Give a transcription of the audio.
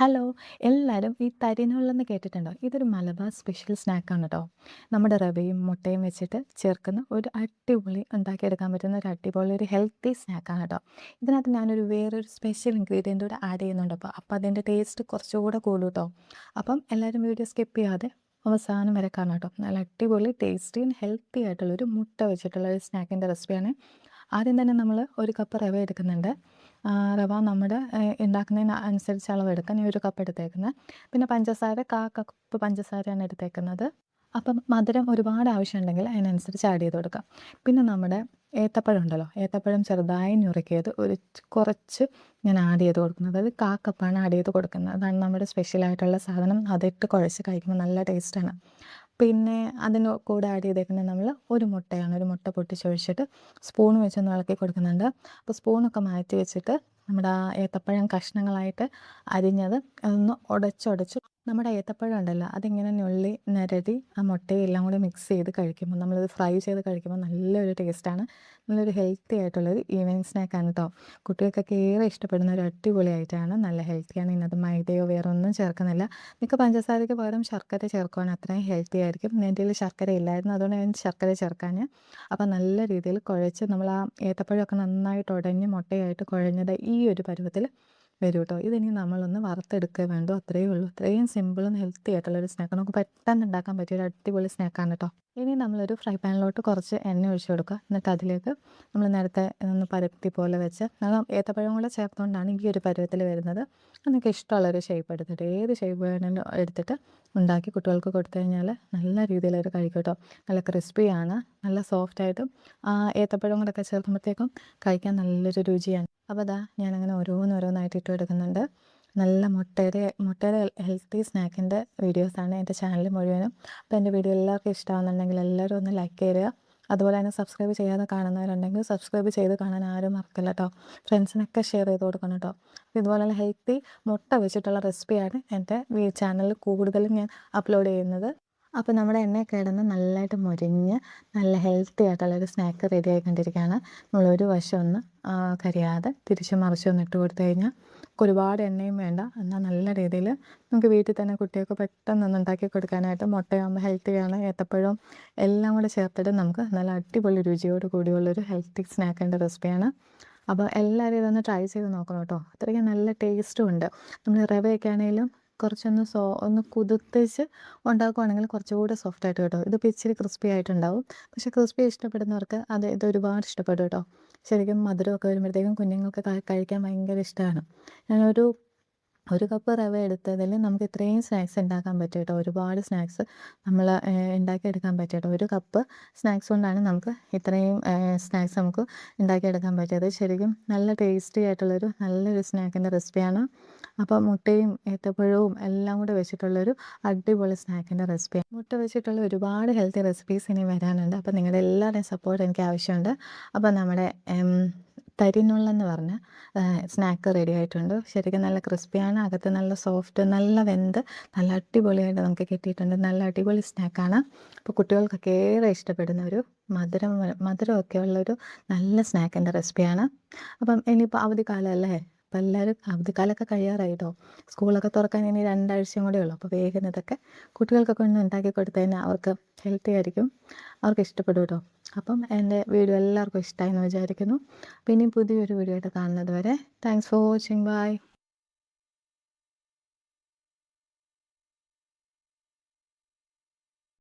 Hello! എല്ലാരും ഈ തരിനുള്ളെന്ന് കേട്ടിട്ടുണ്ടോ? ഇതൊരു മലബാർ സ്പെഷ്യൽ സ്നാക്കാണ് ട്ടോ. നമ്മുടെ റവയും മുട്ടയും വെച്ചിട്ട് ചേർക്കുന്ന ഒരു അടിപൊളി ഉണ്ടാക്കിയെടുക്കാൻ പറ്റുന്ന ഒരു അടിപൊളി ഒരു ഹെൽത്തി സ്നാക്കാണ് ട്ടോ. ഇതിനകത്ത് ഞാനൊരു വേറൊരു സ്പെഷ്യൽ ഇൻഗ്രീഡിയൻ്റ് കൂടെ ആഡ് ചെയ്യുന്നുണ്ട് അപ്പം അതിൻ്റെ ടേസ്റ്റ് കുറച്ചുകൂടെ കൂടും ട്ടോ. അപ്പം എല്ലാവരും വീഡിയോ സ്കിപ്പ് ചെയ്യാതെ അവസാനം വരെ കാണാം ട്ടോ. നല്ല അടിപൊളി ടേസ്റ്റി ആൻഡ് ഹെൽത്തി ആയിട്ടുള്ളൊരു മുട്ട വെച്ചിട്ടുള്ള ഒരു സ്നാക്കിൻ്റെ റെസിപ്പിയാണ്. ആദ്യം തന്നെ നമ്മൾ ഒരു കപ്പ് റവ എടുക്കുന്നുണ്ട്. റവ നമ്മുടെ ഉണ്ടാക്കുന്നതിന് അനുസരിച്ച് അളവെടുക്കാം. ഞാൻ ഒരു കപ്പ് എടുത്തേക്കുന്നത്. പിന്നെ പഞ്ചസാര കപ്പ് പഞ്ചസാരയാണ് എടുത്തേക്കുന്നത്. അപ്പം മധുരം ഒരുപാട് ആവശ്യമുണ്ടെങ്കിൽ അതിനനുസരിച്ച് ആഡ് ചെയ്ത് കൊടുക്കാം. പിന്നെ നമ്മുടെ ഏത്തപ്പഴം ഉണ്ടല്ലോ, ഏത്തപ്പഴം ചെറുതായി നുറുക്കിയത് കുറച്ച് ഞാൻ ആഡ് ചെയ്ത് കൊടുക്കുന്നത്. അത് കപ്പാണ് ആഡ് ചെയ്ത് കൊടുക്കുന്നത്. അതാണ് നമ്മുടെ സ്പെഷ്യലായിട്ടുള്ള സാധനം. അതിട്ട് കുഴച്ച് കഴിക്കുമ്പോൾ നല്ല ടേസ്റ്റാണ്. പിന്നെ അതിന് കൂടെ ആഡ് ചെയ്തേക്കുന്നത് നമ്മൾ ഒരു മുട്ടയാണ്. ഒരു മുട്ട പൊട്ടിച്ചൊഴിച്ചിട്ട് സ്പൂൺ വെച്ചൊന്ന് ഇളക്കി കൊടുക്കുന്നുണ്ട്. അപ്പോൾ സ്പൂണൊക്കെ മാറ്റി വെച്ചിട്ട് നമ്മുടെ ആ ഏത്തപ്പഴം കഷ്ണങ്ങളായിട്ട് അരിഞ്ഞത് അതൊന്ന് ഉടച്ചൊടച്ച് നമ്മുടെ ഏത്തപ്പഴം ഉണ്ടല്ലോ അതിങ്ങനെ ഞൊള്ളി ഞെരടി ആ മുട്ടയും എല്ലാം കൂടി മിക്സ് ചെയ്ത് കഴിക്കുമ്പോൾ നമ്മളിത് ഫ്രൈ ചെയ്ത് കഴിക്കുമ്പോൾ നല്ലൊരു ടേസ്റ്റാണ്. നല്ലൊരു ഹെൽത്തി ആയിട്ടുള്ളൊരു ഈവനിങ് സ്നാക്കാണ് കേട്ടോ. കുട്ടികൾക്കൊക്കെ ഏറെ ഇഷ്ടപ്പെടുന്ന ഒരു അടിപൊളി ഐറ്റമാണ്. നല്ല ഹെൽത്തിയാണ്. ഇതിനകത്ത് മൈദയോ വേറെ ഒന്നും ചേർക്കുന്നില്ല. മിക്ക പഞ്ചസാരയ്ക്ക് പകരം ശർക്കര ചേർക്കുകയാണെങ്കിൽ അത്രയും ഹെൽത്തി ആയിരിക്കും. എൻ്റെ കയ്യിൽ ശർക്കര ഇല്ലായിരുന്നു, അതുകൊണ്ട് ഞാൻ ശർക്കര ചേർക്കാൻ. അപ്പം നല്ല രീതിയിൽ കുഴച്ച് നമ്മൾ ആ ഏത്തപ്പഴമൊക്കെ നന്നായിട്ട് ഉടഞ്ഞ് മുട്ടയായിട്ട് കുഴഞ്ഞത് ഈ ഒരു പരുവത്തിൽ വരും കേട്ടോ. ഇതിനി നമ്മളൊന്ന് വറുത്തെടുക്കുക വേണ്ടോ, അത്രയേ ഉള്ളൂ. അത്രയും സിമ്പിളും ഹെൽത്തി ആയിട്ടുള്ളൊരു സ്നാക്ക്, നമുക്ക് പെട്ടെന്ന് ഉണ്ടാക്കാൻ പറ്റിയൊരു അടിപൊളി സ്നാക്കാണ് കേട്ടോ. ഇനി നമ്മളൊരു ഫ്രൈ പാനിലോട്ട് കുറച്ച് എണ്ണ ഒഴിച്ച് കൊടുക്കുക. എന്നിട്ട് അതിലേക്ക് നമ്മൾ നേരത്തെ ഒന്ന് പരത്തി പോലെ വെച്ച് ഏത്തപ്പഴം കൂടെ ചേർത്തുകൊണ്ടാണ് ഈ ഒരു പരുവത്തിൽ വരുന്നത്. നിങ്ങൾക്ക് ഇഷ്ടമുള്ളൊരു ഷേപ്പ് എടുത്തിട്ട് ഏത് ഷേപ്പ് വേണമെങ്കിലും എടുത്തിട്ട് ഉണ്ടാക്കി കുട്ടികൾക്ക് കൊടുത്തു കഴിഞ്ഞാൽ നല്ല രീതിയിൽ അവർ കഴിക്കും കേട്ടോ. നല്ല ക്രിസ്പിയാണ്, നല്ല സോഫ്റ്റായിട്ടും ഏത്തപ്പഴം കൂടെയൊക്കെ ചേർക്കുമ്പോഴത്തേക്കും കഴിക്കാൻ നല്ലൊരു രുചിയാണ്. അപ്പോൾ അതാ ഞാനങ്ങനെ ഓരോന്നായിട്ട് ഇട്ട് എടുക്കുന്നുണ്ട്. നല്ല മുട്ടയുടെ ഹെൽത്തി സ്നാക്കിൻ്റെ വീഡിയോസാണ് എൻ്റെ ചാനൽ മുഴുവനും. അപ്പോൾ എൻ്റെ വീഡിയോ എല്ലാവർക്കും ഇഷ്ടമാകുന്നുണ്ടെങ്കിൽ എല്ലാവരും ഒന്ന് ലൈക്ക് ചെയ്യുക. അതുപോലെ തന്നെ സബ്സ്ക്രൈബ് ചെയ്യാതെ കാണുന്നവരുണ്ടെങ്കിൽ സബ്സ്ക്രൈബ് ചെയ്ത് കാണാൻ ആരും മറക്കില്ല കേട്ടോ. ഫ്രണ്ട്സിനൊക്കെ ഷെയർ ചെയ്ത് കൊടുക്കണം കേട്ടോ. അപ്പോൾ ഇതുപോലെയുള്ള ഹെൽത്തി മുട്ട വെച്ചിട്ടുള്ള റെസിപ്പിയാണ് എൻ്റെ ചാനലിൽ കൂടുതലും ഞാൻ അപ്ലോഡ് ചെയ്യുന്നത്. അപ്പോൾ നമ്മുടെ എണ്ണ കിടന്ന് നല്ലതായിട്ട് മൊരിഞ്ഞ് നല്ല ഹെൽത്തി ആയിട്ടുള്ളൊരു സ്നാക്ക് റെഡി ആയിക്കൊണ്ടിരിക്കുകയാണ്. നമ്മളൊരു വശം ഒന്ന് കരിയാതെ തിരിച്ചും മറിച്ചും ഒന്ന് ഇട്ട് കൊടുത്തു കഴിഞ്ഞാൽ നമുക്ക് ഒരുപാട് എണ്ണയും വേണ്ട, എന്നാൽ നല്ല രീതിയിൽ നമുക്ക് വീട്ടിൽ തന്നെ കുട്ടികൾക്ക് പെട്ടെന്ന് ഉണ്ടാക്കി കൊടുക്കാനായിട്ട്. മുട്ടയാകുമ്പോൾ ഹെൽത്തിയാണ്, ഏത്തപ്പഴവും എല്ലാം കൂടെ ചേർത്തിട്ട് നമുക്ക് നല്ല അടിപൊളി രുചിയോട് കൂടിയുള്ളൊരു ഹെൽത്തി സ്നാക്കിൻ്റെ റെസിപ്പിയാണ്. അപ്പോൾ എല്ലാവരും ഇതൊന്ന് ട്രൈ ചെയ്ത് നോക്കണം കേട്ടോ. അത്രയ്ക്ക് നല്ല ടേസ്റ്റും ഉണ്ട്. നമ്മൾ റവയൊക്കെ ആണെങ്കിലും ഒന്ന് കുതിർത്തിച്ച് ഉണ്ടാക്കുവാണെങ്കിൽ കുറച്ചുകൂടെ സോഫ്റ്റായിട്ട് കേട്ടോ. ഇതിപ്പോൾ ഇച്ചിരി ക്രിസ്പി ആയിട്ടുണ്ടാവും. പക്ഷേ ക്രിസ്പി ഇഷ്ടപ്പെടുന്നവർക്ക് ഇത് ഒരുപാട് ഇഷ്ടപ്പെടും കേട്ടോ. ശരിക്കും മധുരമൊക്കെ വരുമ്പോഴത്തേക്കും കുഞ്ഞുങ്ങൾക്ക് കഴിക്കാൻ ഭയങ്കര ഇഷ്ടമാണ്. ഒരു കപ്പ് റവ എടുത്തതിൽ നമുക്ക് ഇത്രയും സ്നാക്സ് ഉണ്ടാക്കാൻ പറ്റും കേട്ടോ. ഒരുപാട് സ്നാക്സ് നമ്മൾ ഉണ്ടാക്കിയെടുക്കാൻ പറ്റും കേട്ടോ. ഒരു കപ്പ് സ്നാക്സ് കൊണ്ടാണ് നമുക്ക് ഇത്രയും സ്നാക്സ് നമുക്ക് ഉണ്ടാക്കിയെടുക്കാൻ പറ്റിയത്. ശരിക്കും നല്ല ടേസ്റ്റി ആയിട്ടുള്ളൊരു നല്ലൊരു സ്നാക്കിൻ്റെ റെസിപ്പിയാണ്. അപ്പോൾ മുട്ടയും ഏത്തപ്പഴവും എല്ലാം കൂടെ വെച്ചിട്ടുള്ളൊരു അടിപൊളി സ്നാക്കിൻ്റെ റെസിപ്പിയാണ്. മുട്ട വെച്ചിട്ടുള്ള ഒരുപാട് ഹെൽത്തി റെസിപ്പീസ് ഇനി വരാനുണ്ട്. അപ്പോൾ നിങ്ങളുടെ എല്ലാവരുടെയും സപ്പോർട്ട് എനിക്ക് ആവശ്യമുണ്ട്. അപ്പോൾ നമ്മുടെ തരിനുള്ളെന്ന് പറഞ്ഞ സ്നാക്ക് റെഡി ആയിട്ടുണ്ട്. ശരിക്കും നല്ല ക്രിസ്പിയാണ്, അകത്ത് നല്ല സോഫ്റ്റ്, നല്ല വെന്ത് നല്ല അടിപൊളിയായിട്ട് നമുക്ക് കിട്ടിയിട്ടുണ്ട്. നല്ല അടിപൊളി സ്നാക്കാണ്. അപ്പോൾ കുട്ടികൾക്കൊക്കെ ഏറെ ഇഷ്ടപ്പെടുന്ന ഒരു മധുരമൊക്കെ ഉള്ളൊരു നല്ല സ്നാക്കിൻ്റെ റെസിപ്പിയാണ്. അപ്പം ഇനിയിപ്പോൾ അവധിക്കാലമല്ലേ, അപ്പോൾ എല്ലാവരും അവധിക്കാലമൊക്കെ കഴിയാറായി കേട്ടോ. സ്കൂളൊക്കെ തുറക്കാൻ ഇനി 2 ആഴ്ചയും കൂടെ ഉള്ളൂ. അപ്പോൾ വേഗം ഇതൊക്കെ കുട്ടികൾക്കൊക്കെ ഒന്ന് ഉണ്ടാക്കി കൊടുത്തു കഴിഞ്ഞാൽ അവർക്ക് ഹെൽത്തി ആയിരിക്കും, അവർക്ക് ഇഷ്ടപ്പെടും കേട്ടോ. അപ്പം എൻ്റെ വീഡിയോ എല്ലാവർക്കും ഇഷ്ടമായി എന്ന് വിചാരിക്കുന്നു. പിന്നെ പുതിയൊരു വീഡിയോ ആയിട്ട് കാണുന്നത് വരെ താങ്ക്സ് ഫോർ വാച്ചിങ്. ബൈ.